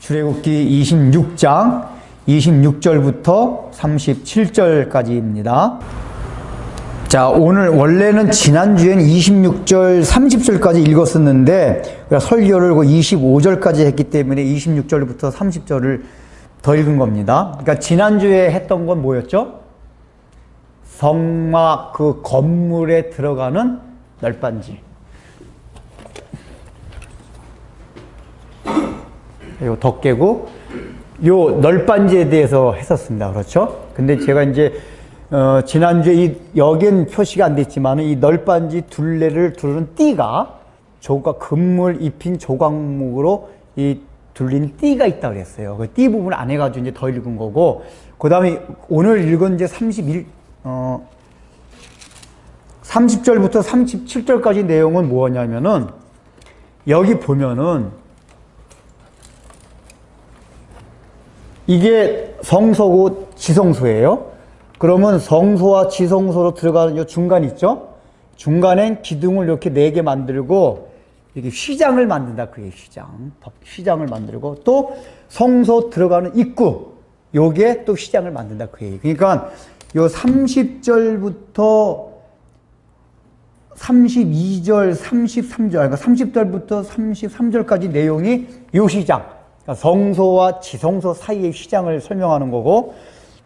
출애굽기 26장 26절부터 37절까지입니다. 자, 오늘 원래는 지난주엔 26절, 30절까지 읽었었는데 설교를 25절까지 했기 때문에 26절부터 30절을 더 읽은 겁니다. 그러니까 지난주에 했던 건 뭐였죠? 성막 그 건물에 들어가는 널빤지. 요 덮개고 요 널빤지에 대해서 했었습니다. 그렇죠? 근데 제가 이제 지난주에 여긴 표시가 안 됐지만 이 널빤지 둘레를 두르는 띠가 금물 입힌 조각목으로 이 둘린 띠가 있다 그랬어요. 그 띠 부분 안 해가지고 이제 더 읽은 거고, 그 다음에 오늘 읽은 이제 30절부터 37절까지 내용은 뭐냐면은 여기 보면은 이게 성소고 지성소예요. 그러면 성소와 지성소로 들어가는 이 중간 있죠? 중간엔 기둥을 이렇게 4개 만들고 이렇게 휘장을 만든다. 그게 휘장을 만들고 또 성소 들어가는 입구 요게 또 휘장을 만든다. 그게. 그러니까 요 30절부터 32절, 33절, 그러니까 30절부터 33절까지 내용이 요 휘장. 성소와 지성소 사이의 휘장을 설명하는 거고,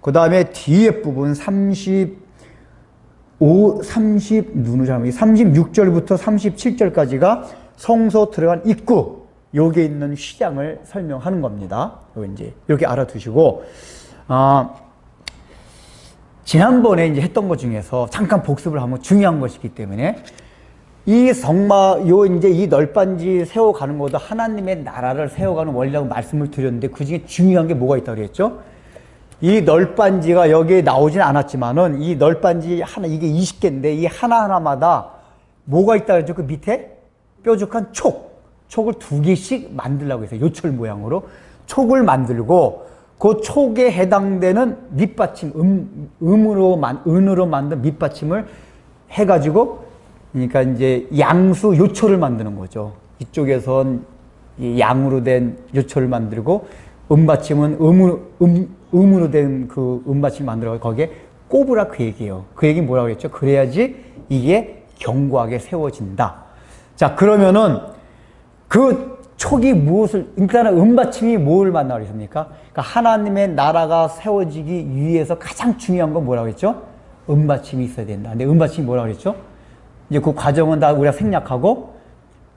그 다음에 뒤에 부분 36절부터 37절까지가 성소 들어간 입구, 여기에 있는 휘장을 설명하는 겁니다. 이제 이렇게 알아두시고, 지난번에 이제 했던 것 중에서 잠깐 복습을 하면 중요한 것이기 때문에 이 성막, 이제 이 널빤지 세워가는 것도 하나님의 나라를 세워가는 원리라고 말씀을 드렸는데 그 중에 중요한 게 뭐가 있다고 그랬죠? 이 널빤지가 여기에 나오진 않았지만은 이 널빤지 하나, 이게 20개인데 이 하나하나마다 뭐가 있다고 그랬죠? 그 밑에 뾰족한 촉을 2개씩 만들려고 해서 요철 모양으로 촉을 만들고 그 촉에 해당되는 밑받침, 은으로 만든 밑받침을 해가지고 그러니까 이제 양수 요철을 만드는 거죠. 이쪽에선 양으로 된 요철을 만들고 음받침은 음으로 된 그 음받침을 만들어 거기에 꼽으라 그 얘기예요. 그 얘기 뭐라고 했죠? 그래야지 이게 견고하게 세워진다. 자, 그러면은 그 촉이 일단은 음받침이 뭘 만나고 있습니까? 그러니까 하나님의 나라가 세워지기 위해서 가장 중요한 건 뭐라고 했죠? 음받침이 있어야 된다. 근데 음받침이 뭐라고 했죠? 이제 그 과정은 다 우리가 생략하고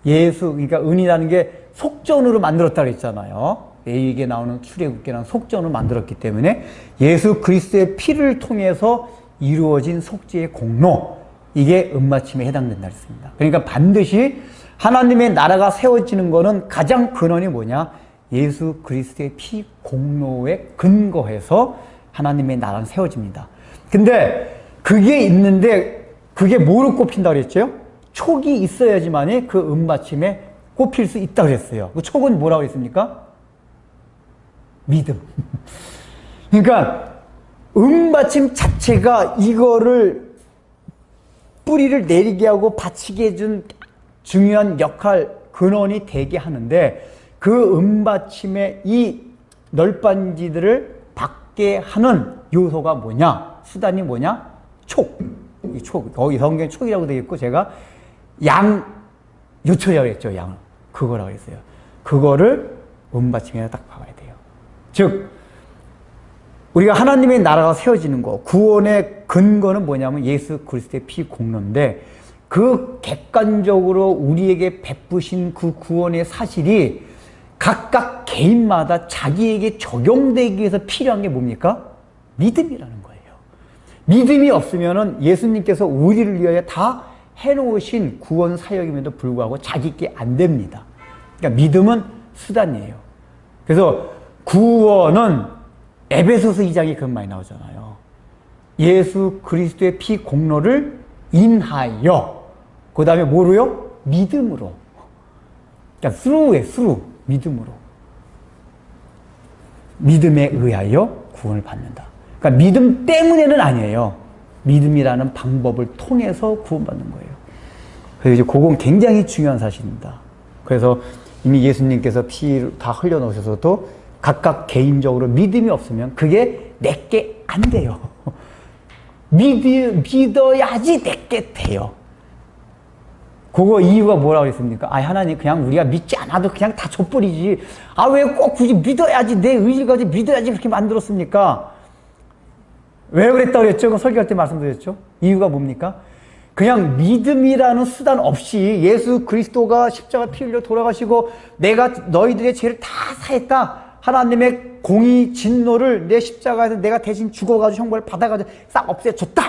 그러니까 은이라는 게 속전으로 만들었다고 했잖아요. 레위기에 나오는 출애굽기에 나오는 속전으로 만들었기 때문에 예수 그리스도의 피를 통해서 이루어진 속죄의 공로, 이게 음받침에 해당된다 했습니다. 그러니까 반드시 하나님의 나라가 세워지는 거는 가장 근원이 뭐냐? 예수 그리스도의 피 공로에 근거해서 하나님의 나라는 세워집니다. 근데 그게 있는데 그게 뭐로 꼽힌다고 그랬죠? 촉이 있어야지만이 그 음받침에 꼽힐 수 있다고 그랬어요. 그 촉은 뭐라고 했습니까? 믿음. 그러니까 음받침 자체가 이거를 뿌리를 내리게 하고 받치게 해준 중요한 역할, 근원이 되게 하는데 그 음받침의 이 널빤지들을 받게 하는 요소가 뭐냐? 수단이 뭐냐? 촉. 이 촉, 거기 성경에 촉이라고 되어 있고 제가 요철이라고 했죠. 그거라고 했어요. 그거를 음받침에 딱 박아야 돼요. 즉 우리가 하나님의 나라가 세워지는 거, 구원의 근거는 뭐냐면 예수 그리스도의 피 공로인데 그 객관적으로 우리에게 베푸신 그 구원의 사실이 각각 개인마다 자기에게 적용되기 위해서 필요한 게 뭡니까? 믿음이라는 거예요. 믿음이 없으면은 예수님께서 우리를 위하여 다 해놓으신 구원 사역임에도 불구하고 자기께 안 됩니다. 그러니까 믿음은 수단이에요. 그래서 구원은 에베소서 2장에 그런 말이 나오잖아요. 예수 그리스도의 피 공로를 인하여, 그 다음에 뭐로요? 믿음으로. 그러니까 through예요. 믿음으로. 믿음에 의하여 구원을 받는다. 그러니까 믿음 때문에는 아니에요. 믿음이라는 방법을 통해서 구원받는 거예요. 그래서 이제 그건 굉장히 중요한 사실입니다. 그래서 이미 예수님께서 피 다 흘려놓으셔서도 각각 개인적으로 믿음이 없으면 그게 내게 안 돼요. 믿어야지 내게 돼요. 그거 이유가 뭐라고 했습니까? 하나님 그냥 우리가 믿지 않아도 그냥 다 줘버리지. 왜 꼭 굳이 믿어야지, 내 의지를 가지고 믿어야지 그렇게 만들었습니까? 왜 그랬다고 그랬죠? 그 설교할 때 말씀드렸죠? 이유가 뭡니까? 그냥 믿음이라는 수단 없이 예수 그리스도가 십자가 피 흘려 돌아가시고 내가 너희들의 죄를 다 사했다. 하나님의 공의 진노를 내 십자가에서 내가 대신 죽어가지고 형벌을 받아가지고 싹 없애줬다.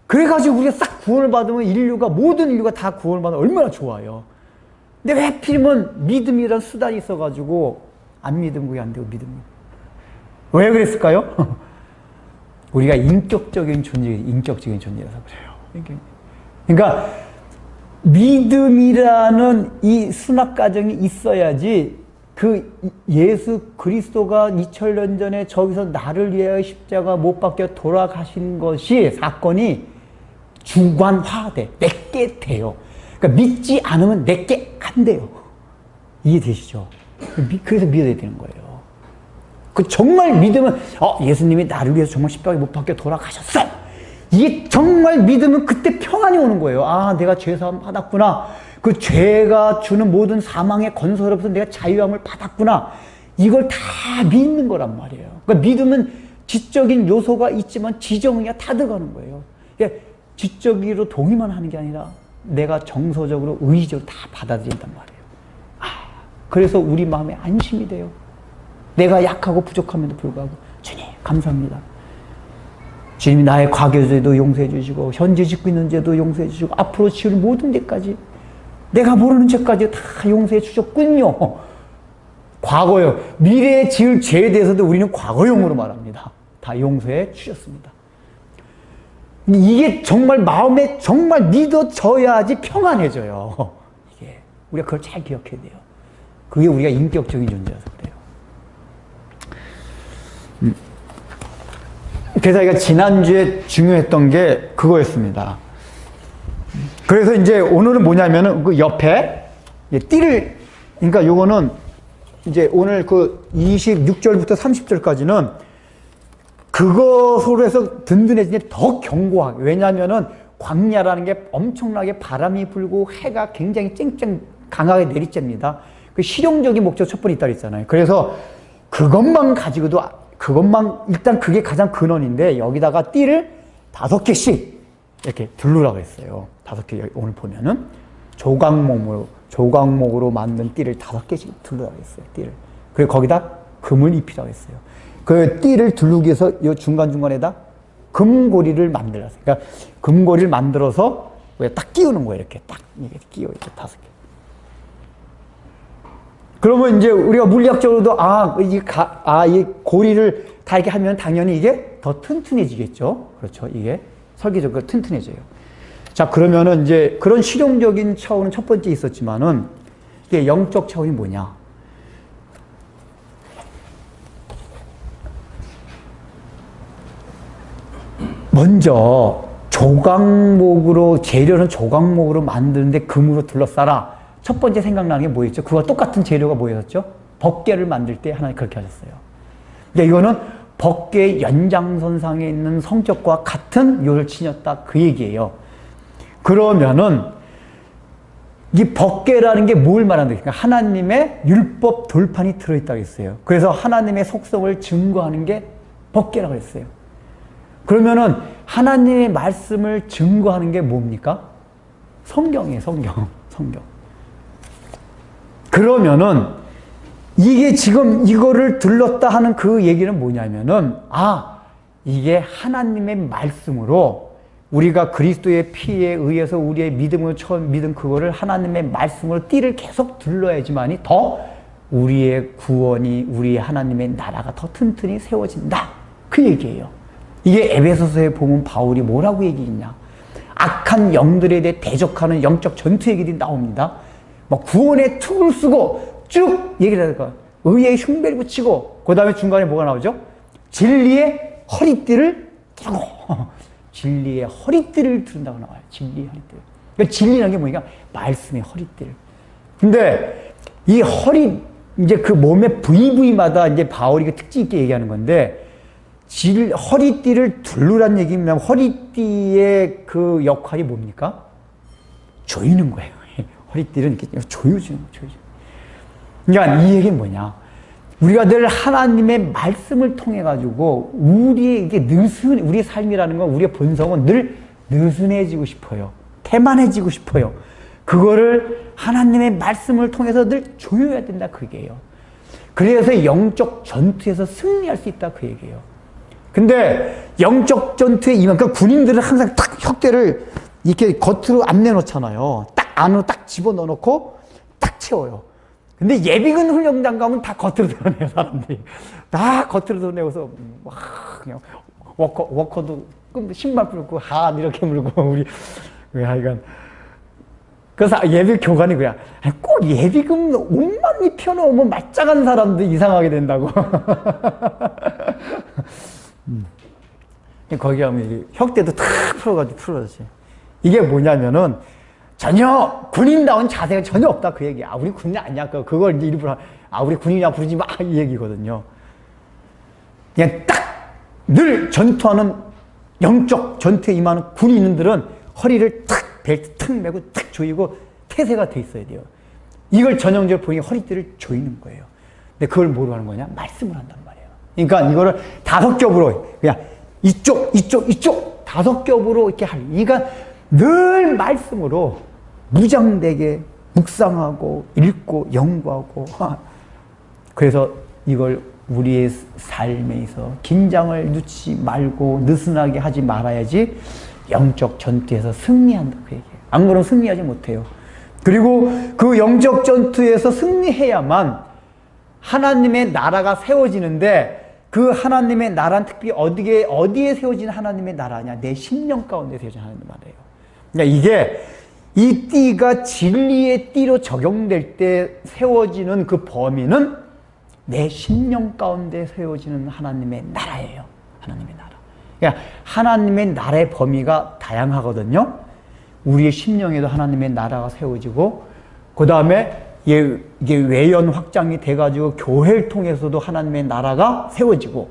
그래가지고 우리가 싹 구원을 받으면 모든 인류가 다 구원을 받으면 얼마나 좋아요. 근데 왜 하필이면 믿음이라는 수단이 있어가지고 안 믿으면 그게 안 되고 믿음이. 왜 그랬을까요? 우리가 인격적인 존재라서 그래요. 그러니까 믿음이라는 이 수납 과정이 있어야지 그 예수 그리스도가 2000년 전에 저기서 나를 위하여 십자가 못 박혀 돌아가신 것이 사건이 주관화돼. 내게 돼요. 그러니까 믿지 않으면 내게 안 돼요. 이해되시죠? 그래서 믿어야 되는 거예요. 정말 믿으면 예수님이 나를 위해서 정말 십자가에 못 박혀 돌아가셨어. 이게 정말 믿으면 그때 평안이 오는 거예요. 내가 죄사함 받았구나. 그 죄가 주는 모든 사망의 건설로부터 내가 자유함을 받았구나. 이걸 다 믿는 거란 말이에요. 그러니까 믿으면 지적인 요소가 있지만 지정의가 다 들어가는 거예요. 그러니까 지적으로 동의만 하는 게 아니라 내가 정서적으로 의지적으로 다 받아들인단 말이에요. 그래서 우리 마음에 안심이 돼요. 내가 약하고 부족함에도 불구하고 주님 감사합니다. 주님이 나의 과거죄도 용서해 주시고 현재 짓고 있는 죄도 용서해 주시고 앞으로 지을 모든 죄까지 내가 모르는 죄까지 다 용서해 주셨군요. 과거요. 미래에 지을 죄에 대해서도 우리는 과거용으로 말합니다. 다 용서해 주셨습니다. 이게 정말 마음에 정말 믿어져야지 평안해져요. 이게 우리가 그걸 잘 기억해야 돼요. 그게 우리가 인격적인 존재라서 그래요. 그래서 제가 지난주에 중요했던 게 그거였습니다. 그래서 이제 오늘은 뭐냐면은 그 옆에 띠를, 그러니까 요거는 이제 오늘 그 26절부터 30절까지는 그것으로 해서 든든해지니 더 견고하게. 왜냐면은 광야라는 게 엄청나게 바람이 불고 해가 굉장히 쨍쨍 강하게 내리쬐입니다. 그 실용적인 목적 첫 번째 있다 그랬잖아요. 그래서 그것만 가지고도 일단 그게 가장 근원인데 여기다가 띠를 5개씩 이렇게 두르라고 했어요. 5개 오늘 보면은 조각목으로 만든 띠를 5개씩 두르라고 했어요. 띠를. 그리고 거기다 금을 입히라고 했어요. 그 띠를 두르기 위해서 이 중간중간에다 금고리를 만들었어요. 그러니까 금고리를 만들어서 딱 끼우는 거예요. 이렇게 딱 이렇게 끼워 이렇게 5개. 그러면 이제 우리가 물리학적으로도 이 고리를 다 이렇게 하면 당연히 이게 더 튼튼해지겠죠. 그렇죠. 이게 설계적으로 튼튼해져요. 자, 그러면은 이제 그런 실용적인 차원은 첫 번째 있었지만은 이게 영적 차원이 뭐냐? 먼저 재료는 조각목으로 만드는데 금으로 둘러싸라. 첫 번째 생각나는 게 뭐였죠? 그와 똑같은 재료가 뭐였죠? 법궤를 만들 때 하나님 그렇게 하셨어요. 그러니까 이거는 법궤의 연장선상에 있는 성격과 같은 요를 지녔다 그 얘기예요. 그러면은 이 법궤라는 게 뭘 말하는 거예요? 그러니까 하나님의 율법 돌판이 들어있다고 했어요. 그래서 하나님의 속성을 증거하는 게 법궤라고 했어요. 그러면은 하나님의 말씀을 증거하는 게 뭡니까? 성경이에요. 성경. 그러면은 이게 지금 이거를 들렀다 하는 그 얘기는 뭐냐면은 이게 하나님의 말씀으로 우리가 그리스도의 피에 의해서 우리의 믿음으로 처음 믿은 그거를 하나님의 말씀으로 띠를 계속 둘러야지만이 더 우리의 구원이 우리의 하나님의 나라가 더 튼튼히 세워진다. 그 얘기예요. 이게 에베소서에 보면 바울이 뭐라고 얘기했냐? 악한 영들에 대해 대적하는 영적 전투 얘기들이 나옵니다. 막 구원의 툴을 쓰고 쭉 얘기를 하니까 의의 흉배를 붙이고 그 다음에 중간에 뭐가 나오죠? 진리의 허리띠를 두르고 진리의 허리띠를 두른다고 나와요. 진리의 허리띠를. 그러니까 진리라는 게 뭐니까 말씀의 허리띠를. 근데 이 허리, 이제 그 몸의 부위마다 이제 바울이 그 특징 있게 얘기하는 건데, 허리띠를 둘르란 얘기입니다. 허리띠의 그 역할이 뭡니까? 조이는 거예요. 허리띠를 이렇게 조여주는 거예요. 그러니까 이 얘기는 뭐냐? 우리가 늘 하나님의 말씀을 통해 가지고 우리의 이게 우리의 삶이라는 건, 우리의 본성은 늘 느슨해지고 싶어요. 태만해지고 싶어요. 그거를 하나님의 말씀을 통해서 늘 조여야 된다, 그 얘기예요. 그래서 영적 전투에서 승리할 수 있다, 그 얘기예요. 근데 영적 전투에 임한, 그러니까 군인들은 항상 딱 혁대를 이렇게 겉으로 안 내놓잖아요. 딱 안으로 딱 집어넣어 놓고 딱 채워요. 근데 예비군 훈련장 가면 다 겉으로 드러내요, 사람들이. 다 겉으로 드러내고서 막 그냥 워커도 신발 풀고 한 이렇게 물고 우리 하여간. 그래서 예비 교관이 그냥 꼭 예비군 옷만 입혀놓으면 말짱한 사람도 이상하게 된다고. 거기 가면 혁대도 탁 풀어가지고 이게 뭐냐면은 전혀 군인다운 자세가 전혀 없다, 그 얘기야. 우리 군인 아니야. 그걸 이제 일부러 우리 군인이야 부르지 마, 이 얘기거든요. 그냥 딱 늘 전투하는, 영적 전투에 임하는 군인들은 허리를 탁 벨트 탁 매고 탁 조이고 태세가 돼 있어야 돼요. 이걸 전형적으로 보니 허리띠를 조이는 거예요. 근데 그걸 뭐로 하는 거냐? 말씀을 한단 말이에요. 그러니까 이거를 5겹으로 그냥 이쪽 다섯 겹으로 이렇게 그러니까 늘 말씀으로 무장되게 묵상하고 읽고 연구하고. 그래서 이걸 우리의 삶에 있어 긴장을 놓지 말고 느슨하게 하지 말아야지 영적 전투에서 승리한다, 그 얘기예요. 안 그러면 승리하지 못해요. 그리고 그 영적 전투에서 승리해야만 하나님의 나라가 세워지는데, 그 하나님의 나라는 특별히 어디에 세워진 하나님의 나라냐? 내 심령 가운데 세워진 하나님의 나라예요. 그러니까 이게 이 띠가 진리의 띠로 적용될 때 세워지는 그 범위는 내 심령 가운데 세워지는 하나님의 나라예요. 하나님의 나라. 그러니까 하나님의 나라의 범위가 다양하거든요. 우리의 심령에도 하나님의 나라가 세워지고, 그 다음에 이게 외연 확장이 돼가지고 교회를 통해서도 하나님의 나라가 세워지고,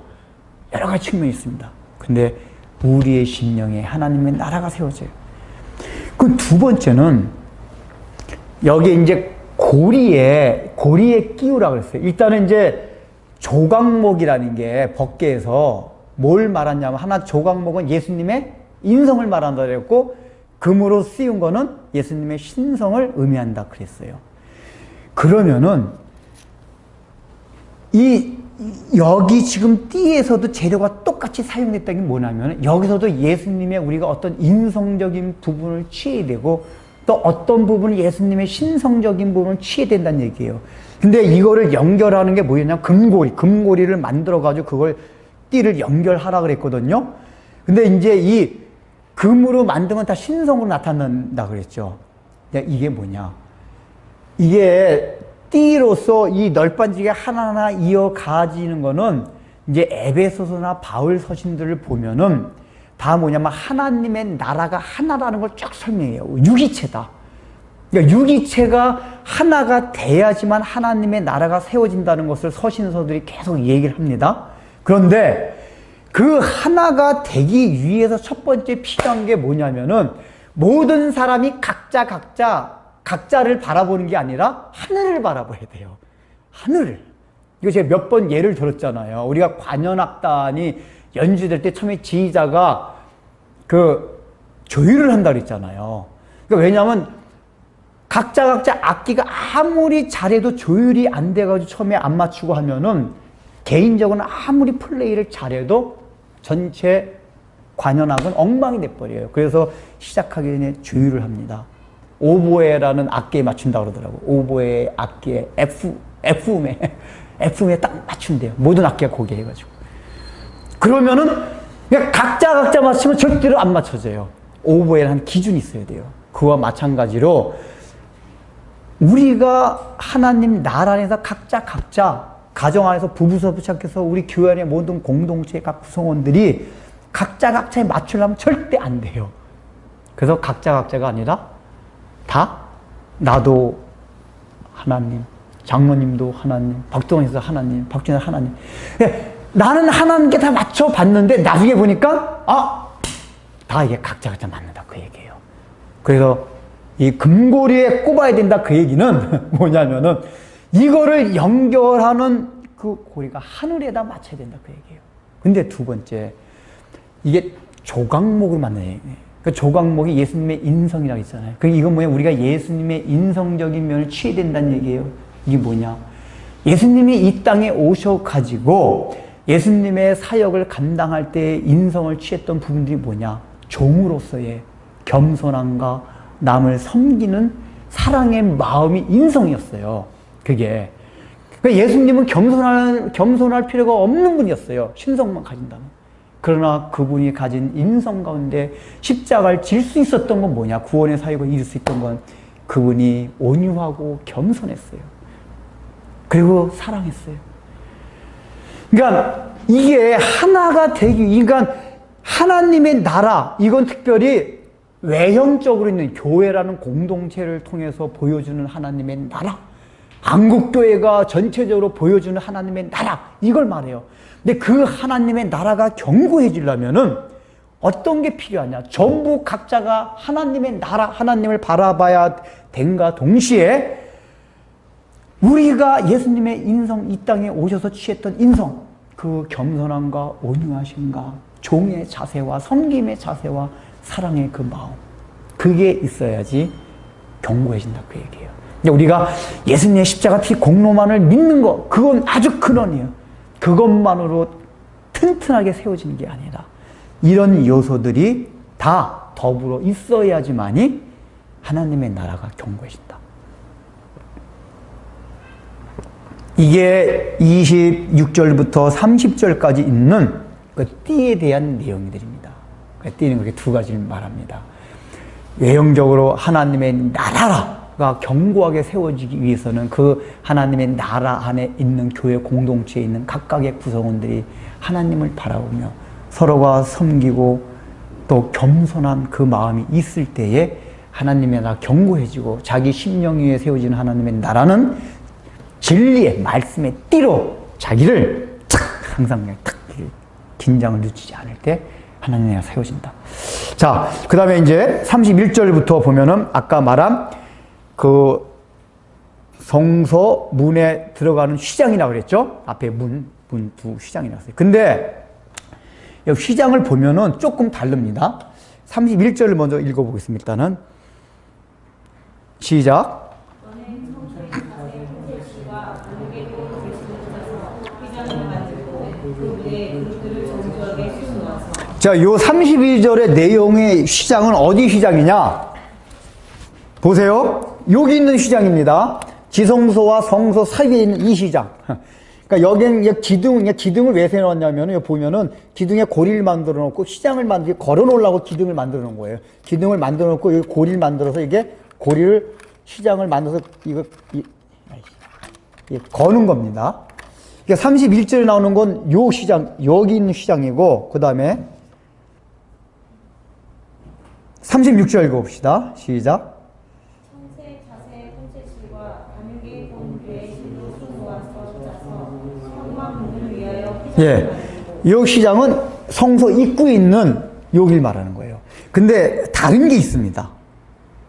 여러 가지 측면이 있습니다. 근데 우리의 심령에 하나님의 나라가 세워져요. 그 두 번째는 여기 이제 고리에 끼우라 그랬어요. 일단은 이제 조각목이라는 게 법계에서 뭘 말하냐면, 하나 조각목은 예수님의 인성을 말한다 그랬고, 금으로 씌운 거는 예수님의 신성을 의미한다 그랬어요. 그러면은 여기 지금 띠에서도 재료가 똑같이 사용됐다는 게 뭐냐면, 여기서도 예수님의 우리가 어떤 인성적인 부분을 취해야 되고, 또 어떤 부분을 예수님의 신성적인 부분을 취해야 된다는 얘기예요. 근데 이거를 연결하는 게 뭐였냐? 금고리를 만들어가지고 그걸 띠를 연결하라 그랬거든요. 근데 이제 이 금으로 만들면 다 신성으로 나타난다 그랬죠. 이게 뭐냐? 이게 띠로서 이 널빤지게 하나하나 이어 가지는 거는 이제 에베소서나 바울 서신들을 보면은 다 뭐냐면 하나님의 나라가 하나라는 걸 쭉 설명해요. 유기체다. 그러니까 유기체가 하나가 돼야지만 하나님의 나라가 세워진다는 것을 서신서들이 계속 얘기를 합니다. 그런데 그 하나가 되기 위해서 첫 번째 필요한 게 뭐냐면은, 모든 사람이 각자를 바라보는 게 아니라 하늘을 바라봐야 돼요. 하늘을. 이거 제가 몇 번 예를 들었잖아요. 우리가 관현악단이 연주될 때 처음에 지휘자가 그 조율을 한다 그랬잖아요. 그러니까 왜냐하면 각자 악기가 아무리 잘해도 조율이 안 돼가지고 처음에 안 맞추고 하면은, 개인적으로 아무리 플레이를 잘해도 전체 관현악은 엉망이 돼버려요. 그래서 시작하기 전에 조율을 합니다. 오보에라는 악기에 맞춘다고 그러더라고요. 오보에 악기에 F음에 딱 맞춘대요. 모든 악기가 거기에 해가지고. 그러면은 그냥 각자 맞추면 절대로 안 맞춰져요. 오보에는 한 기준이 있어야 돼요. 그와 마찬가지로 우리가 하나님 나라 안에서 각자 가정 안에서 부부서부터 시작해서 우리 교회 안의 모든 공동체의 각 구성원들이 각자에 맞추려면 절대 안 돼요. 그래서 각자가 아니라 다 나도 하나님, 장로님도 하나님, 박동원에서 하나님, 박준현 하나님. 나는 하나님께 다 맞춰봤는데 나중에 보니까 다 이게 각자 맞는다 그 얘기예요. 그래서 이 금고리에 꼽아야 된다 그 얘기는 뭐냐면은 이거를 연결하는 그 고리가 하늘에다 맞춰야 된다 그 얘기예요. 근데 두 번째, 이게 조각목을 만드는, 그 조각목이 예수님의 인성이라고 있잖아요. 이건 뭐냐, 우리가 예수님의 인성적인 면을 취해야 된다는 얘기예요. 이게 뭐냐, 예수님이 이 땅에 오셔가지고 예수님의 사역을 감당할 때 인성을 취했던 부분들이 뭐냐, 종으로서의 겸손함과 남을 섬기는 사랑의 마음이 인성이었어요. 그게. 그러니까 예수님은 겸손할 필요가 없는 분이었어요. 신성만 가진다면. 그러나 그분이 가진 인성 가운데 십자가를 질 수 있었던 건 뭐냐, 구원의 사역을 이룰 수 있던 건 그분이 온유하고 겸손했어요. 그리고 사랑했어요. 그러니까 이게 하나가 되기, 그러니까 하나님의 나라, 이건 특별히 외형적으로 있는 교회라는 공동체를 통해서 보여주는 하나님의 나라, 한국교회가 전체적으로 보여주는 하나님의 나라, 이걸 말해요. 근데 그 하나님의 나라가 견고해지려면은 어떤 게 필요하냐, 전부 각자가 하나님의 나라, 하나님을 바라봐야 된가 동시에 우리가 예수님의 인성, 이 땅에 오셔서 취했던 인성, 그 겸손함과 온유하심과 종의 자세와 섬김의 자세와 사랑의 그 마음, 그게 있어야지 견고해진다 그 얘기예요. 우리가 예수님의 십자가 피 공로만을 믿는 것, 그건 아주 근원이에요. 그것만으로 튼튼하게 세워지는 게 아니라 이런 요소들이 다 더불어 있어야지만이 하나님의 나라가 견고해진다. 이게 26절부터 30절까지 있는 그 띠에 대한 내용들입니다. 띠는 그렇게 두 가지를 말합니다. 외형적으로 하나님의 나라가 견고하게 세워지기 위해서는 그 하나님의 나라 안에 있는 교회 공동체에 있는 각각의 구성원들이 하나님을 바라보며 서로가 섬기고 또 겸손한 그 마음이 있을 때에 하나님의 나라가 견고해지고 자기 심령 위에 세워지는 하나님의 나라는 진리의 말씀의 띠로 자기를 항상 그냥 긴장을 늦추지 않을 때 하나님의 나라가 세워진다. 자, 그 다음에 이제 31절부터 보면은 아까 말한 그 성소 문에 들어가는 휘장이라고 그랬죠? 앞에 문 두 휘장이 나왔어요. 근데 이 휘장을 보면은 조금 다릅니다. 31절을 먼저 읽어보겠습니다. 일단은 시작. 자, 요 32절의 내용의 휘장은 어디 휘장이냐? 보세요. 여기 있는 휘장입니다. 지성소와 성소 사이에 있는 이 휘장. 그러니까 여기는 기둥을 왜 세워놨냐면, 여기 보면은 기둥에 고리를 만들어 놓고 휘장을 걸어 놓으려고 기둥을 만들어 놓은 거예요. 기둥을 만들어 놓고 여기 고리를 만들어서 이게 고리를, 휘장을 만들어서 거는 겁니다. 그러니까 31절에 나오는 건 요 휘장, 여기 있는 휘장이고, 그 다음에 36절 읽어봅시다. 시작. 청세, 자세, 혼세실과 감육의 본교의 실로 수모아서 짜서 성막문을 위하여 예, 이 휘장은 성소 입구에 있는 여길 말하는 거예요. 근데 다른 게 있습니다.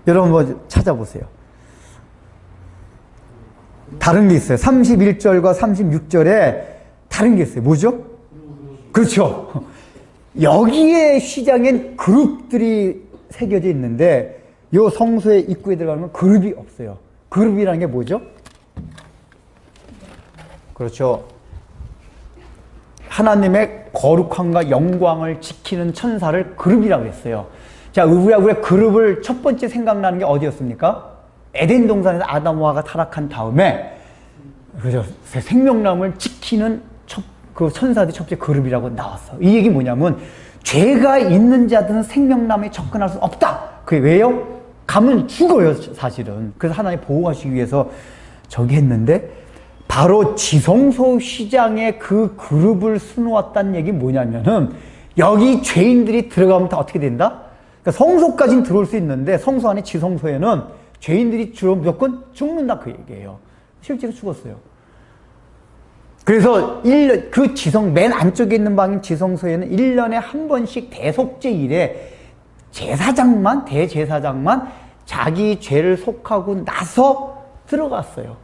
여러분 한번 찾아보세요. 다른 게 있어요. 31절과 36절에 다른 게 있어요. 뭐죠? 그렇죠. 여기에 휘장엔 그룹들이 새겨져 있는데 이 성소의 입구에 들어가면 그룹이 없어요. 그룹이라는 게 뭐죠? 그렇죠. 하나님의 거룩함과 영광을 지키는 천사를 그룹이라고 했어요. 자, 우리가 그룹을 첫 번째 생각나는 게 어디였습니까? 에덴 동산에서 아담하와가 타락한 다음에, 그죠, 생명나무를 지키는 그 천사들이 첫째 그룹이라고 나왔어. 이 얘기 뭐냐면 죄가 있는 자들은 생명나무에 접근할 수 없다. 그게 왜요? 가면 죽어요, 사실은. 그래서 하나님 보호하시기 위해서 저기 했는데, 바로 지성소 휘장에 그 그룹을 수놓았다는 얘기 뭐냐면은 여기 죄인들이 들어가면 다 어떻게 된다? 그러니까 성소까지는 들어올 수 있는데 성소 안에 지성소에는 죄인들이 주로 무조건 죽는다 그 얘기예요. 실제로 죽었어요. 그래서 그 지성, 맨 안쪽에 있는 방인 지성소에는 1년에 한 번씩 대속죄일에 대제사장만 자기 죄를 속하고 나서 들어갔어요.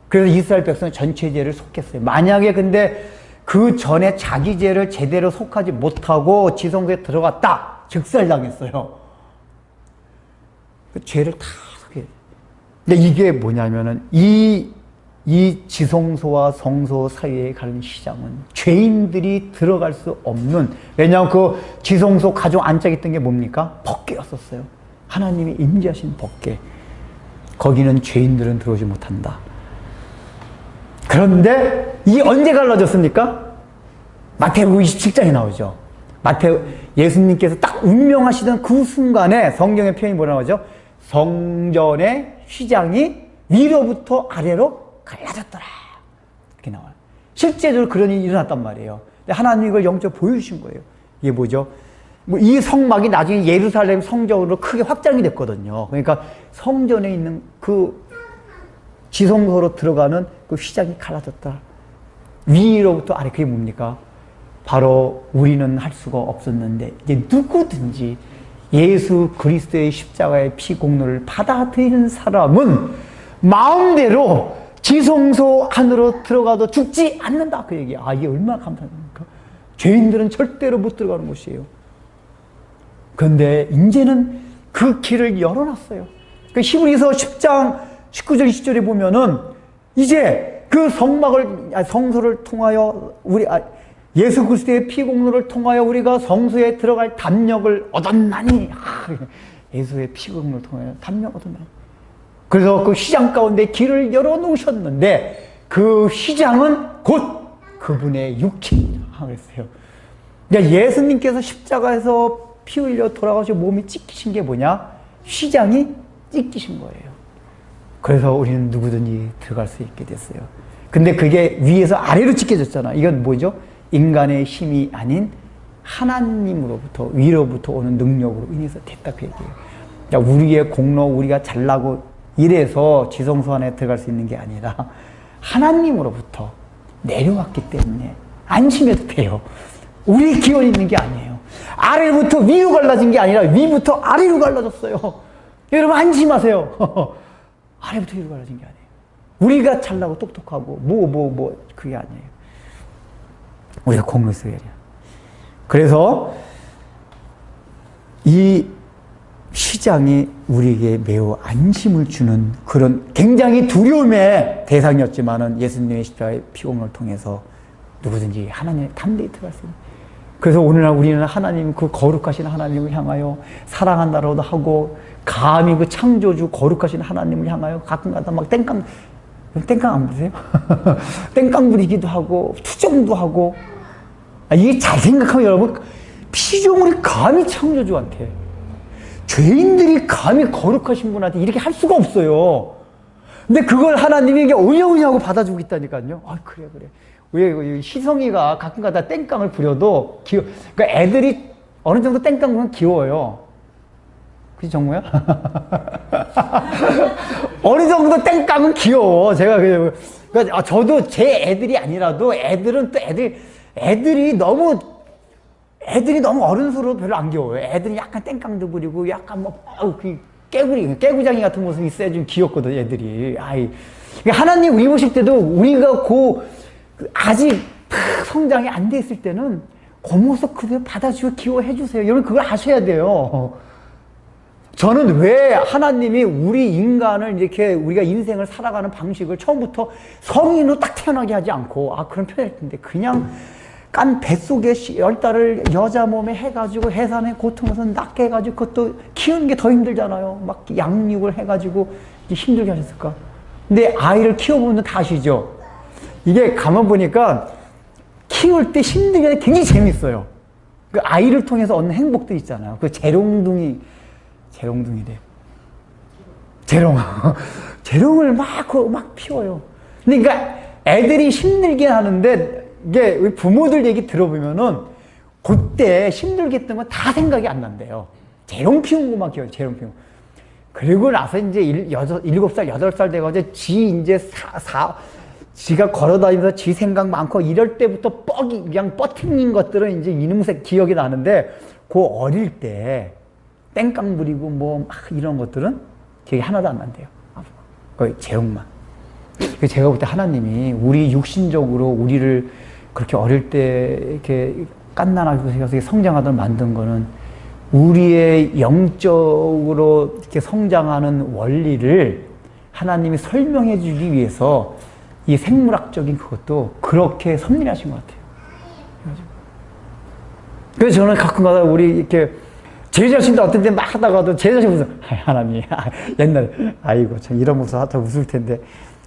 그래서 이스라엘 백성은 전체 죄를 속했어요. 만약에 근데 그 전에 자기 죄를 제대로 속하지 못하고 지성소에 들어갔다. 즉살당했어요. 그 죄를 다 속해. 근데 이게 뭐냐면은 이 지성소와 성소 사이에 가는 시장은 죄인들이 들어갈 수 없는, 왜냐하면 그 지성소 가장 안짝에 있던 게 뭡니까? 법궤였었어요. 하나님이 임재하신 법궤. 거기는 죄인들은 들어오지 못한다. 그런데 이게 언제 갈라졌습니까? 마태복음 27장에 나오죠. 예수님께서 딱 운명하시던 그 순간에 성경의 표현이 뭐라고 하죠? 성전의 휘장이 위로부터 아래로 갈라졌더라. 이렇게 나와요. 실제적으로 그런 일이 일어났단 말이에요. 근데 하나님이 이걸 영적으로 보여주신 거예요. 이게 뭐죠? 이 성막이 나중에 예루살렘 성전으로 크게 확장이 됐거든요. 그러니까 성전에 있는 그 지성소로 들어가는 그 휘장이 갈라졌다. 위로부터 아래, 그게 뭡니까? 바로 우리는 할 수가 없었는데 이제 누구든지 예수 그리스도의 십자가의 피 공로를 받아들이는 사람은 마음대로 지성소 안으로 들어가도 죽지 않는다. 그 얘기야. 이게 얼마나 감사합니까? 죄인들은 절대로 못 들어가는 곳이에요. 그런데 이제는 그 길을 열어놨어요. 그 히브리서 10장 19절 20절에 보면은 이제 그 성소를 통하여 예수 그리스도의 피 공로를 통하여 우리가 성소에 들어갈 담력을 얻었나니. 예수의 피 공로를 통하여 담력 얻었나니. 그래서 그 휘장 가운데 길을 열어놓으셨는데 그 휘장은 곧 그분의 육체이라 그랬어요. 그러니까 예수님께서 십자가에서 피 흘려 돌아가시고 몸이 찢기신 게 뭐냐? 휘장이 찢기신 거예요. 그래서 우리는 누구든지 들어갈 수 있게 됐어요. 근데 그게 위에서 아래로 찢겨졌잖아. 이건 뭐죠? 인간의 힘이 아닌 하나님으로부터, 위로부터 오는 능력으로 인해서 됐다, 그 얘기예요. 그러니까 우리의 공로, 우리가 잘나고 이래서 지성소 안에 들어갈 수 있는 게 아니라 하나님으로부터 내려왔기 때문에 안심해도 돼요. 우리 기원이 있는 게 아니에요. 아래부터 위로 갈라진 게 아니라 위부터 아래로 갈라졌어요. 여러분 안심하세요. 아래부터 위로 갈라진 게 아니에요. 우리가 잘나고 똑똑하고 그게 아니에요. 우리가 공로 있어야 돼요. 그래서 이 휘장이 우리에게 매우 안심을 주는 그런 굉장히 두려움의 대상이었지만은 예수님의 십자가의 피공로를 통해서 누구든지 하나님의 담대히 들어갈 수 있는. 그래서 오늘날 우리는 하나님, 그 거룩하신 하나님을 향하여 사랑한다라고도 하고, 감히 그 창조주 거룩하신 하나님을 향하여 가끔가다 막 땡깡 안 부르세요? 땡깡 부리기도 하고 투정도 하고. 이게 잘 생각하면 여러분, 피조물이 감히 창조주한테, 죄인들이 감히 거룩하신 분한테 이렇게 할 수가 없어요. 근데 그걸 하나님이 이게 오냐오냐고 받아주고 있다니까요. 그래. 왜 희성이가 가끔가다 땡깡을 부려도 그러니까 애들이 어느 정도 땡깡 부르면 귀여워요. 그치, 정모야? 어느 정도 땡깡은 귀여워. 그러니까 저도 제 애들이 아니라도 애들은 또 애들이 너무 어른스러워 별로 안 귀여워요. 애들이 약간 땡깡도 부리고 약간 깨구장이 같은 모습이 있어야 좀 귀엽거든, 애들이. 그러니까 하나님 우리 보실 때도 우리가 아직 성장이 안 돼 있을 때는 그 모습 그대로 받아주고 귀여워해 주세요. 여러분 그걸 아셔야 돼요. 저는 왜 하나님이 우리 인간을 이렇게 우리가 인생을 살아가는 방식을 처음부터 성인으로 딱 태어나게 하지 않고, 그런 표현일 텐데, 그냥 깐 뱃속에 10달을 여자 몸에 해가지고 해산에 고통에서 낳게 해가지고 그것도 키우는 게 더 힘들잖아요. 막 양육을 해가지고 힘들게 하셨을까? 근데 아이를 키워보면 다 아시죠? 이게 가만 보니까 키울 때 힘든 게 굉장히 재밌어요. 그 아이를 통해서 얻는 행복들 있잖아요. 그 재롱이래. 재롱을 막 피워요. 근데 그러니까 애들이 힘들게 하는데, 이게 부모들 얘기 들어보면은 그때 힘들게 했던 건 다 생각이 안 난대요. 재롱 피운 것만 기억해요. 재롱 피운 거. 그리고 나서 이제 7살, 8살 돼가지고 지가 걸어다니면서 지 생각 많고 이럴 때부터 그냥 뻗팅인 것들은 이제 이놈새 기억이 나는데 그 어릴 때 땡깡 부리고 뭐 막 이런 것들은 기억이 하나도 안 난대요. 거의 제형만. 제가 볼 때 하나님이 우리 육신적으로 우리를 그렇게 어릴 때 이렇게 갓난아기로 성장하도록 만든 거는 우리의 영적으로 이렇게 성장하는 원리를 하나님이 설명해 주기 위해서 이 생물학적인 그것도 그렇게 섭리하신 것 같아요. 그래서 저는 가끔가다 우리 이렇게 제 자신도 어떤 때 막 하다가도 제 자신 보면서 하나님 옛날에 아이고 참 이런 모습 하다 웃을 텐데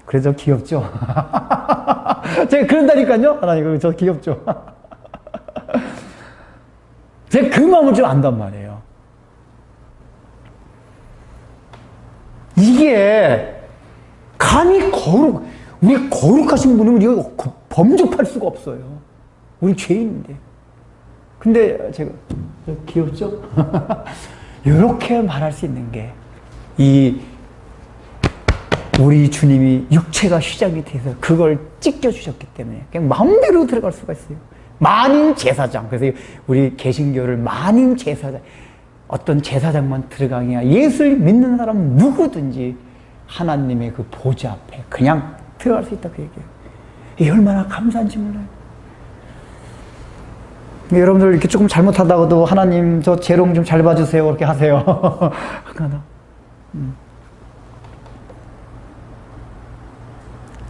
그래도 귀엽죠. 제가 그런다니까요. 하나님 저 귀엽죠. 제가 그 마음을 좀 안단 말이에요. 이게 감히 우리 거룩하신 분은 우리가 범접할 수가 없어요. 우리 죄인인데. 근데 제가 귀엽죠? 이렇게 말할 수 있는 게 우리 주님이 육체가 휘장이 돼서 그걸 찢겨주셨기 때문에 그냥 마음대로 들어갈 수가 있어요. 만인 제사장. 그래서 우리 개신교를 만인 제사장, 어떤 제사장만 들어가냐, 예수를 믿는 사람 누구든지 하나님의 그 보좌 앞에 그냥 들어갈 수 있다 그 얘기예요. 이게 얼마나 감사한지 몰라요. 여러분들 이렇게 조금 잘못하다가도 하나님 저 재롱 좀 잘 봐주세요 그렇게 하세요.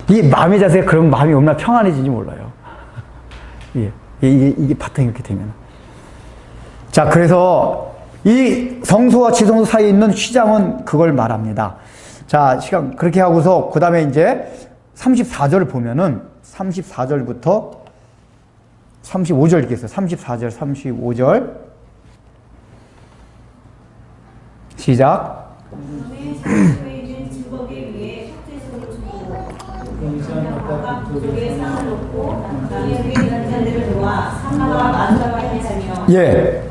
이 마음의 자세가 그런 마음이 얼마나 평안해지는지 몰라요. 이게 바탕이 이렇게 되면. 자, 그래서 이 성소와 지성소 사이에 있는 휘장은 그걸 말합니다. 자, 시간 그렇게 하고서 그 다음에 이제 34절을 보면은 34절부터 35절 이렇게 있어요. 34절, 35절. 시작. 예.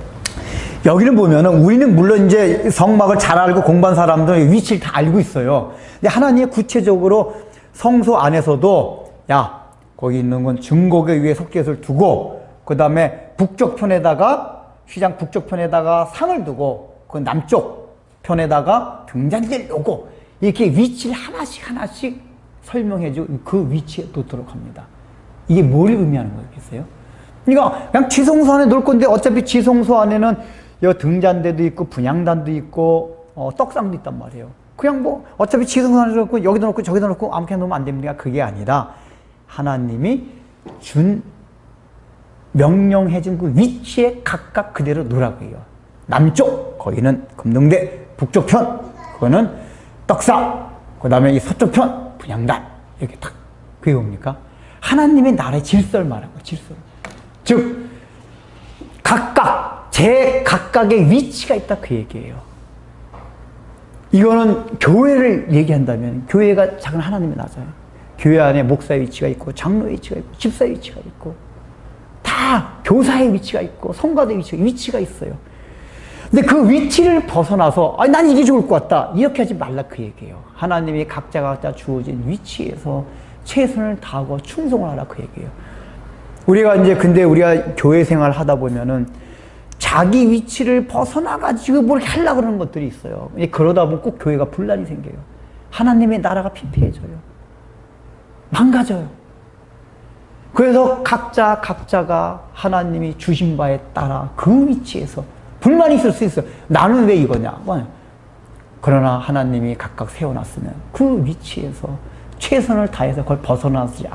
여기는 보면은 우리는 물론 이제 성막을 잘 알고 공부한 사람들은 위치를 다 알고 있어요. 근데 하나님이 구체적으로 성소 안에서도 야, 거기 있는 건 증거계 위에 속죄소를 두고 그 다음에 북쪽편에다가 휘장 북쪽편에다가 상을 두고 그 남쪽 편에다가 등잔대를 놓고 이렇게 위치를 하나씩 설명해주고 그 위치에 놓도록 합니다. 이게 뭘 의미하는 거겠어요? 그러니까 그냥 지성소 안에 놓을 건데 어차피 지성소 안에는 등잔대도 있고 분향단도 있고 떡상도 있단 말이에요. 그냥 뭐 어차피 지성소 안에 놓고 여기다 놓고 저기다 놓고 아무렇게나 놓으면 안 됩니다. 그게 아니라 하나님이 명령해준 그 위치에 각각 그대로 놓으라고 해요. 남쪽 거기는 금등대, 북쪽편 그거는 떡상, 그 다음에 이 서쪽편 분향단 이렇게 딱 그게 뭡니까? 하나님의 나라의 질서를 말하는 거예요. 질서. 즉 각각의 위치가 있다 그 얘기예요. 이거는 교회를 얘기한다면 교회가 작은 하나님의 나라잖아요. 교회 안에 목사의 위치가 있고 장로의 위치가 있고 집사의 위치가 있고 다 교사의 위치가 있고 성가대의 위치가 있어요. 근데 그 위치를 벗어나서 난 이게 좋을 것 같다 이렇게 하지 말라 그 얘기예요. 하나님이 각자 주어진 위치에서 최선을 다하고 충성을 하라 그 얘기예요. 근데 우리가 교회 생활을 하다 보면은 자기 위치를 벗어나가지고 뭘 하려고 그러는 것들이 있어요. 그러다 보면 꼭 교회가 분란이 생겨요. 하나님의 나라가 피폐해져요. 망가져요. 그래서 각자가 하나님이 주신 바에 따라 그 위치에서 불만이 있을 수 있어요. 나는 왜 이거냐? 그러나 하나님이 각각 세워놨으면 그 위치에서 최선을 다해서 그걸 벗어나지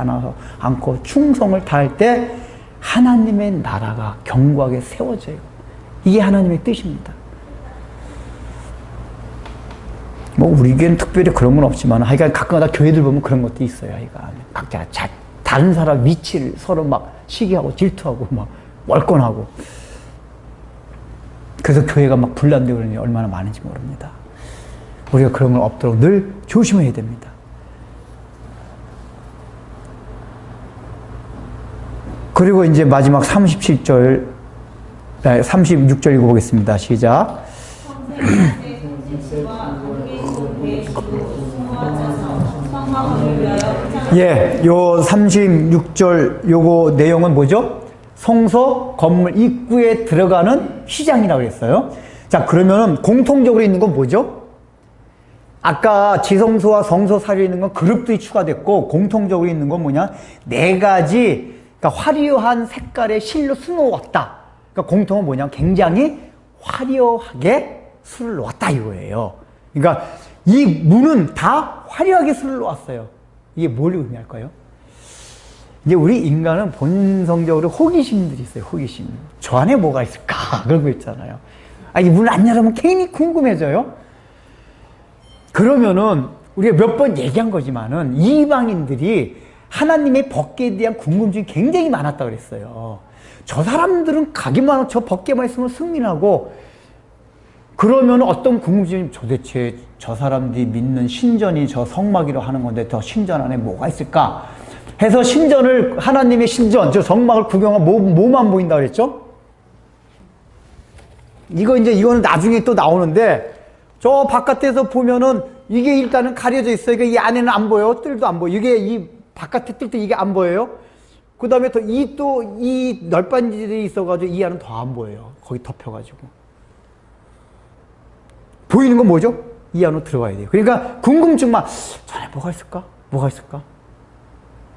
않고 충성을 다할 때 하나님의 나라가 견고하게 세워져요. 이게 하나님의 뜻입니다. 우리에게는 특별히 그런 건 없지만 하여간 가끔가다 교회들 보면 그런 것도 있어요. 하여간 각자 다른 사람 위치를 서로 막 시기하고 질투하고 막 월권하고 그래서 교회가 막 분란되고 그러는 게 얼마나 많은지 모릅니다. 우리가 그런 건 없도록 늘 조심해야 됩니다. 그리고 이제 마지막 36절 읽어보겠습니다. 시작. 예, 요 36절 요거 내용은 뭐죠? 성소 건물 입구에 들어가는 휘장이라고 그랬어요. 자, 그러면은 공통적으로 있는 건 뭐죠? 아까 지성소와 성소 사이에 있는 건 그룹들이 추가됐고, 공통적으로 있는 건 뭐냐? 네 가지, 그러니까 화려한 색깔의 실로 수놓았다. 그러니까 공통은 뭐냐? 굉장히 화려하게 술을 놓았다 이거예요. 그러니까 이 문은 다 화려하게 술을 놓았어요. 이게 뭘 의미할까요? 이제 우리 인간은 본성적으로 호기심들이 있어요. 호기심. 저 안에 뭐가 있을까? 그런 거 있잖아요. 아, 이 문을 안 열으면 괜히 궁금해져요. 그러면은 우리가 몇 번 얘기한 거지만은 이방인들이 하나님의 법궤에 대한 궁금증이 굉장히 많았다고 그랬어요. 저 사람들은 가기만 하고 저 법궤만 있으면 승민하고, 그러면 어떤 궁금증이, 도대체 저 사람들이 믿는 신전이 저 성막이라고 하는 건데 더 신전 안에 뭐가 있을까 해서 신전을, 하나님의 신전, 저 성막을 구경하면 뭐만 보인다 그랬죠? 이거는 나중에 또 나오는데, 저 바깥에서 보면은 이게 일단은 가려져 있어요. 그러니까 이 안에는 안 보여요. 뜰도 안 보여. 이게 이 바깥에 뜰 때 이게 안 보여요. 그 다음에 이 널빤지들이 있어가지고 이 안은 더 안 보여요. 거기 덮여가지고. 보이는 건 뭐죠? 이 안으로 들어가야 돼요. 그러니까 궁금증만, 전에 뭐가 있을까? 뭐가 있을까?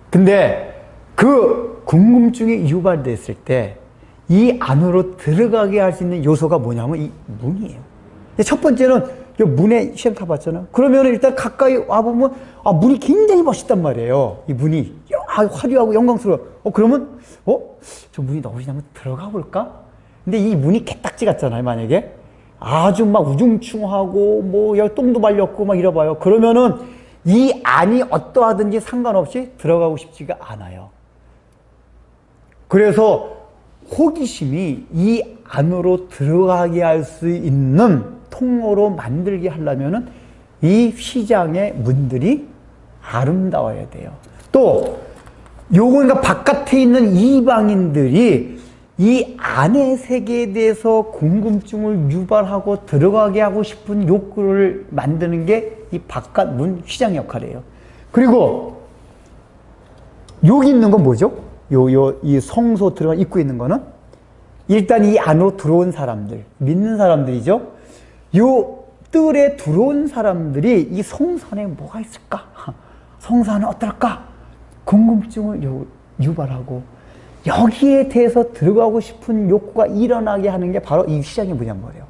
근데 그 궁금증이 유발됐을 때 이 안으로 들어가게 할 수 있는 요소가 뭐냐면 이 문이에요. 첫 번째는 이 문에 시험 타봤잖아요. 그러면 일단 가까이 와보면, 아, 문이 굉장히 멋있단 말이에요. 이 문이 화려하고 영광스러워. 그러면 저 문이 너무 한번 들어가 볼까? 근데 이 문이 개딱지 같잖아요. 만약에 아주 막 우중충하고 뭐 여기 똥도 말렸고 막 이러봐요. 그러면은 이 안이 어떠하든지 상관없이 들어가고 싶지가 않아요. 그래서 호기심이 이 안으로 들어가게 할 수 있는 통로로 만들게 하려면은 이 휘장의 문들이 아름다워야 돼요. 또 요거, 그러니까 바깥에 있는 이방인들이 이 안의 세계에 대해서 궁금증을 유발하고 들어가게 하고 싶은 욕구를 만드는 게 이 바깥 문 휘장 역할이에요. 그리고 여기 있는 건 뭐죠? 이 성소 들어가 입구에 있는 거는 일단 이 안으로 들어온 사람들, 믿는 사람들이죠. 요 뜰에 들어온 사람들이 이 성소 안에 뭐가 있을까? 성소 안은 어떨까? 궁금증을 유발하고 여기에 대해서 들어가고 싶은 욕구가 일어나게 하는 게 바로 이 휘장의 문이란 말이에요.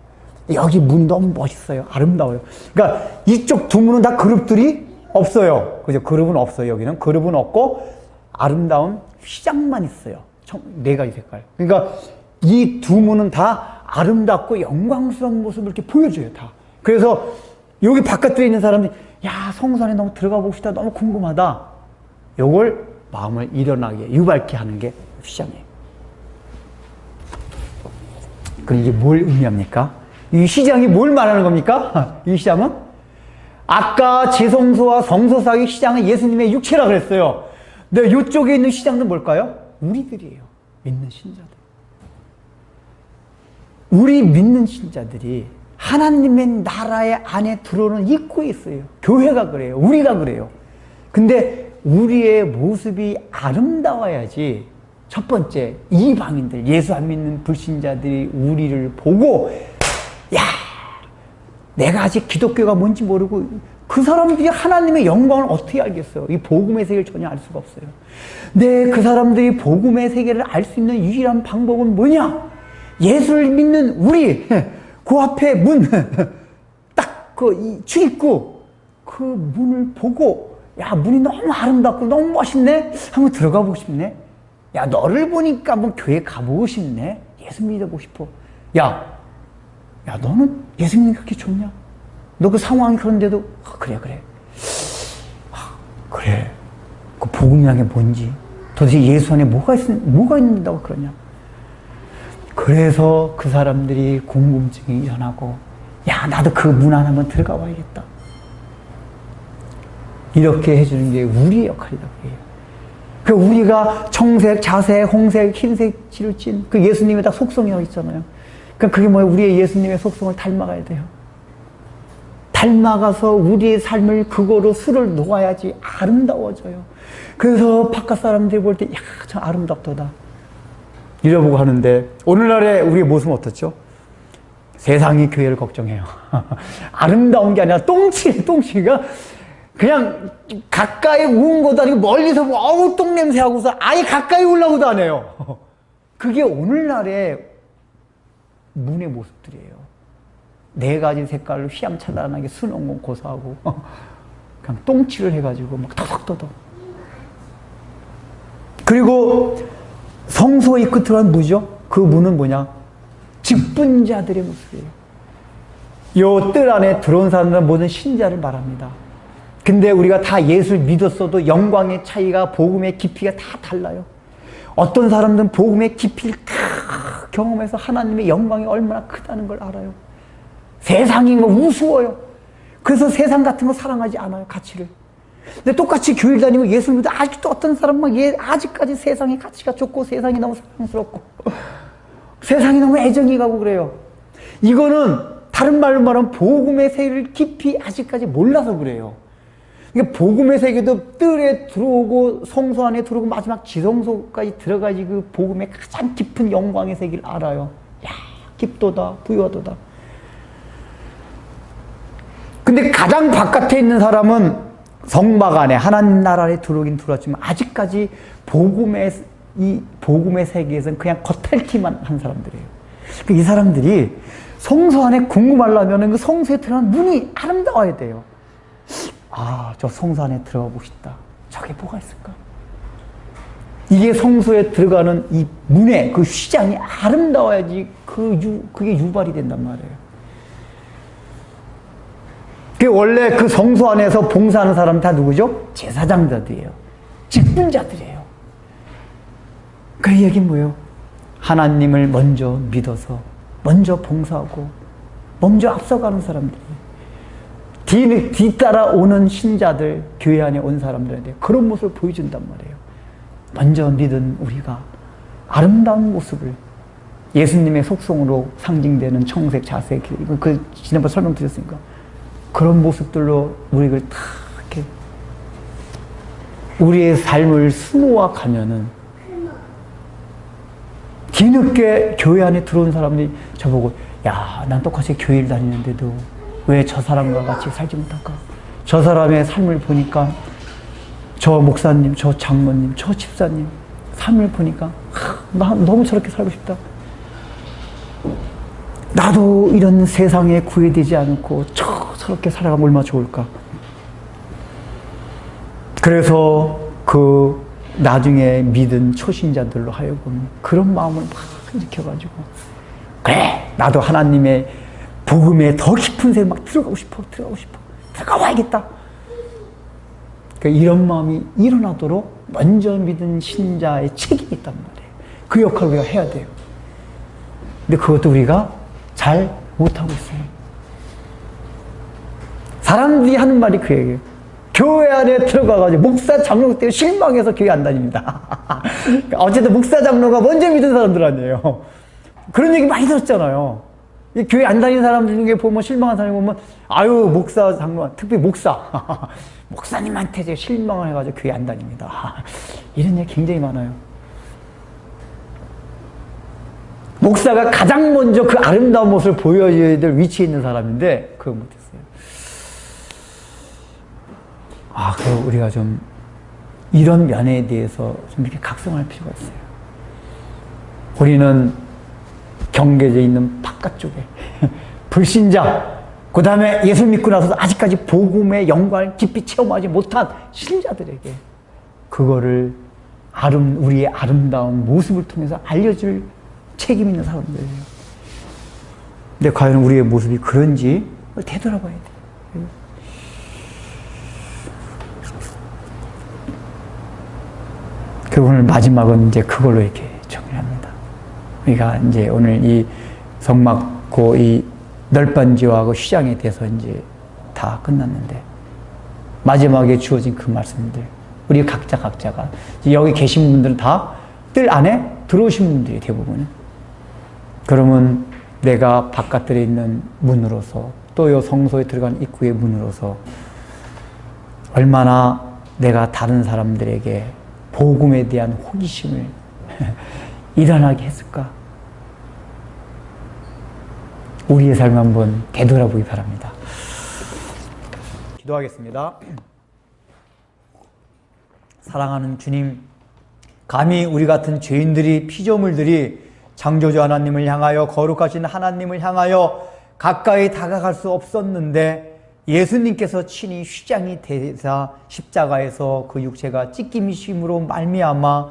여기 문 너무 멋있어요. 아름다워요. 그러니까 이쪽 두 문은 다 그룹들이 없어요. 그죠? 그룹은 없어요. 여기는 그룹은 없고 아름다운 휘장만 있어요. 네 가지 색깔. 그러니까 이 두 문은 다 아름답고 영광스러운 모습을 이렇게 보여줘요. 다. 그래서 여기 바깥에 있는 사람들이, 야, 성소 안에 너무 들어가 보고 싶다. 너무 궁금하다. 요걸 마음을 일어나게, 유발케 하는 게 휘장이에요. 그럼 이게 뭘 의미합니까? 이 휘장이 뭘 말하는 겁니까? 이 휘장은? 아까 지성소와 성소 사이 휘장은 예수님의 육체라 그랬어요. 근데 이쪽에 있는 휘장은 뭘까요? 우리들이에요. 믿는 신자들. 우리 믿는 신자들이 하나님의 나라의 안에 들어오는 입구에 있어요. 교회가 그래요. 우리가 그래요. 근데 우리의 모습이 아름다워야지. 첫 번째, 이방인들, 예수 안 믿는 불신자들이 우리를 보고, 야, 내가 아직 기독교가 뭔지 모르고, 그 사람들이 하나님의 영광을 어떻게 알겠어요? 이 복음의 세계를 전혀 알 수가 없어요. 네, 그 사람들이 복음의 세계를 알 수 있는 유일한 방법은 뭐냐? 예수를 믿는 우리, 그 앞에 문, 딱 그 출입구, 그 문을 보고, 야, 문이 너무 아름답고 너무 멋있네? 한번 들어가 보고 싶네? 야, 너를 보니까 한번 교회 가보고 싶네? 예수 믿어보고 싶어. 야, 너는 예수 믿는 게 그렇게 좋냐? 너 그 상황이 그런데도, 그래. 그래. 그 복음이란 게 뭔지, 도대체 예수 안에 뭐가 있는다고 그러냐? 그래서 그 사람들이 궁금증이 일어나고, 야, 나도 그 문 안에 한번 들어가 봐야겠다. 이렇게 해주는 게 우리의 역할이다. 그 우리가 청색, 자색, 홍색, 흰색, 지루진 그 예수님의 다 속성이 있잖아요. 그러니까 그게 뭐예요? 우리의 예수님의 속성을 닮아가야 돼요. 닮아가서 우리의 삶을 그거로 술을 놓아야지 아름다워져요. 그래서 바깥 사람들이 볼 때, 야, 참 아름답도다. 이러보고 하는데, 오늘날의 우리의 모습은 어떻죠? 세상이 교회를 걱정해요. 아름다운 게 아니라 똥치가 그냥 가까이 온 것도 아니고 멀리서 뭐, 어우, 똥냄새 하고서 아예 가까이 오려고도 안 해요. 그게 오늘날의 문의 모습들이에요. 네 가지 색깔로 휘황찬란하게 순홍고 고사하고, 그냥 똥칠을 해가지고 막 터덕터덕. 그리고 성소의 끝으로 한 무죠? 그 무는 뭐냐? 직분자들의 모습이에요. 요 뜰 안에 들어온 사람들은 모든 신자를 말합니다. 근데 우리가 다 예수를 믿었어도 영광의 차이가, 복음의 깊이가 다 달라요. 어떤 사람들은 복음의 깊이를 다 경험해서 하나님의 영광이 얼마나 크다는 걸 알아요. 세상이 뭐 우스워요. 그래서 세상 같은 거 사랑하지 않아요, 가치를. 근데 똑같이 교회 다니고 예수 믿어 아직도 어떤 사람은 아직까지 세상의 가치가 좋고 세상이 너무 사랑스럽고 세상이 너무 애정이 가고 그래요. 이거는 다른 말로 말하면 복음의 세계를 깊이 아직까지 몰라서 그래요. 그러니까 복음의 세계도 뜰에 들어오고 성소 안에 들어오고 마지막 지성소까지 들어가야지 그 복음의 가장 깊은 영광의 세계를 알아요. 야, 깊도다, 부유하도다. 근데 가장 바깥에 있는 사람은 성막 안에 하나님 나라 안에 들어오긴 들어왔지만 아직까지 이 복음의 세계에서는 그냥 겉핥기만 한 사람들이에요. 그러니까 이 사람들이 성소 안에 궁금하려면 그 성소에 들어가는 문이 아름다워야 돼요. 아, 저 성소 안에 들어가 보고 싶다. 저게 뭐가 있을까? 이게 성소에 들어가는 이 문의 그 휘장이 아름다워야지 그게 유발이 된단 말이에요. 원래 그 성소 안에서 봉사하는 사람 다 누구죠? 제사장자들이에요. 직분자들이에요. 그 얘기는 뭐예요? 하나님을 먼저 믿어서 먼저 봉사하고 먼저 앞서가는 사람들이에요. 뒤따라오는 신자들, 교회 안에 온 사람들한테 그런 모습을 보여준단 말이에요. 먼저 믿은 우리가 아름다운 모습을 예수님의 속성으로 상징되는 청색, 자색, 그 지난번 설명드렸으니까 그런 모습들로 우리를 다 이렇게 우리의 삶을 수놓아 가면은 뒤늦게 교회 안에 들어온 사람들이 저보고 야, 난 똑같이 교회를 다니는데도 왜 저 사람과 같이 살지 못할까? 저 사람의 삶을 보니까 저 목사님, 저 장로님, 저 집사님 삶을 보니까 나 너무 저렇게 살고 싶다. 나도 이런 세상에 구애되지 않고 저렇게 살아가면 얼마나 좋을까. 그래서 그 나중에 믿은 초신자들로 하여금 그런 마음을 막 일으켜가지고 그래, 나도 하나님의 복음에 더 깊은 세계 막 들어가고 싶어. 들어가봐야겠다. 그러니까 이런 마음이 일어나도록 먼저 믿은 신자의 책임이 있단 말이에요. 그 역할을 우리가 해야 돼요. 근데 그것도 우리가 잘 못하고 있어요. 사람들이 하는 말이 그 얘기예요. 교회 안에 들어가가지고 목사 장로 때문에 실망해서 교회 안 다닙니다. 어쨌든 목사 장로가 먼저 믿은 사람들 아니에요. 그런 얘기 많이 들었잖아요. 교회 안 다니는 사람들 중에 보면 실망한 사람이 보면 아유 목사 장로 특히 목사 목사님한테 제가 실망을 해가지고 교회 안 다닙니다. 이런 얘기 굉장히 많아요. 목사가 가장 먼저 그 아름다운 모습을 보여줘야 될 위치에 있는 사람인데 그걸 못했어요. 그럼 우리가 좀 이런 면에 대해서 좀 이렇게 각성할 필요가 있어요. 우리는 경계에 있는 바깥쪽에 불신자, 그 다음에 예수 믿고 나서도 아직까지 복음의 영광을 깊이 체험하지 못한 신자들에게 그거를 우리의 아름다운 모습을 통해서 알려줄 책임 있는 사람들이에요. 근데 과연 우리의 모습이 그런지 되돌아봐야 돼요. 그 오늘 마지막은 이제 그걸로 이렇게 정리합니다. 우리가 이제 오늘 이 성막고 이 널빤지와 그 휘장에 대해서 이제 다 끝났는데 마지막에 주어진 그 말씀들 우리 각자가 여기 계신 분들은 다 뜰 안에 들어오신 분들이 대부분은 그러면 내가 바깥들에 있는 문으로서 또 이 성소에 들어간 입구의 문으로서 얼마나 내가 다른 사람들에게 복음에 대한 호기심을 일어나게 했을까? 우리의 삶 한번 되돌아보기 바랍니다. 기도하겠습니다. 사랑하는 주님, 감히 우리 같은 죄인들이, 피조물들이 창조주 하나님을 향하여, 거룩하신 하나님을 향하여 가까이 다가갈 수 없었는데 예수님께서 친히 휘장이 되사 십자가에서 그 육체가 찢김이심으로 말미암아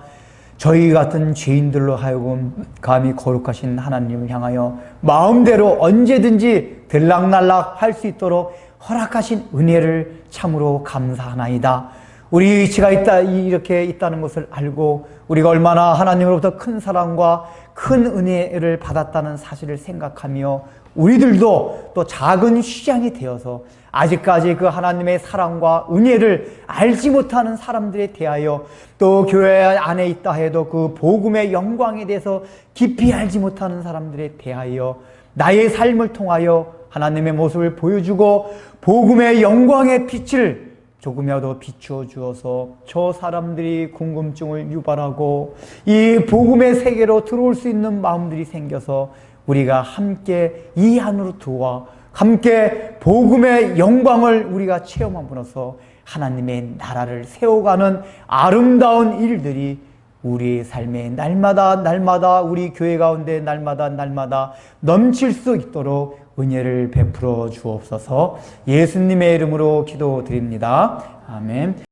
저희 같은 죄인들로 하여금 감히 거룩하신 하나님을 향하여 마음대로 언제든지 들락날락 할 수 있도록 허락하신 은혜를 참으로 감사하나이다. 우리 이치가 이렇게 있다는 것을 알고 우리가 얼마나 하나님으로부터 큰 사랑과 큰 은혜를 받았다는 사실을 생각하며 우리들도 또 작은 휘장이 되어서 아직까지 그 하나님의 사랑과 은혜를 알지 못하는 사람들에 대하여 또 교회 안에 있다 해도 그 복음의 영광에 대해서 깊이 알지 못하는 사람들에 대하여 나의 삶을 통하여 하나님의 모습을 보여주고 복음의 영광의 빛을 조금이라도 비추어 주어서 저 사람들이 궁금증을 유발하고 이 복음의 세계로 들어올 수 있는 마음들이 생겨서 우리가 함께 이 안으로 들어와 함께 복음의 영광을 우리가 체험함으로써 하나님의 나라를 세워가는 아름다운 일들이 우리의 삶에 날마다 우리 교회 가운데 날마다 넘칠 수 있도록 은혜를 베풀어 주옵소서. 예수님의 이름으로 기도드립니다. 아멘.